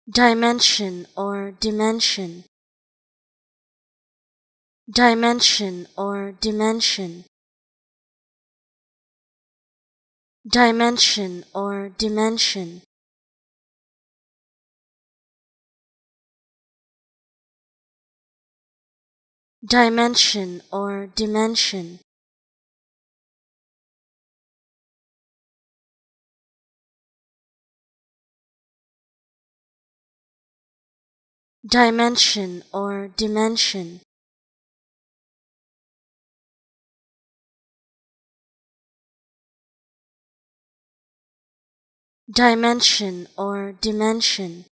dimension or dimension, dimension or dimension, dimension or dimension, dimension or dimension, dimension or dimension, dimension or dimension,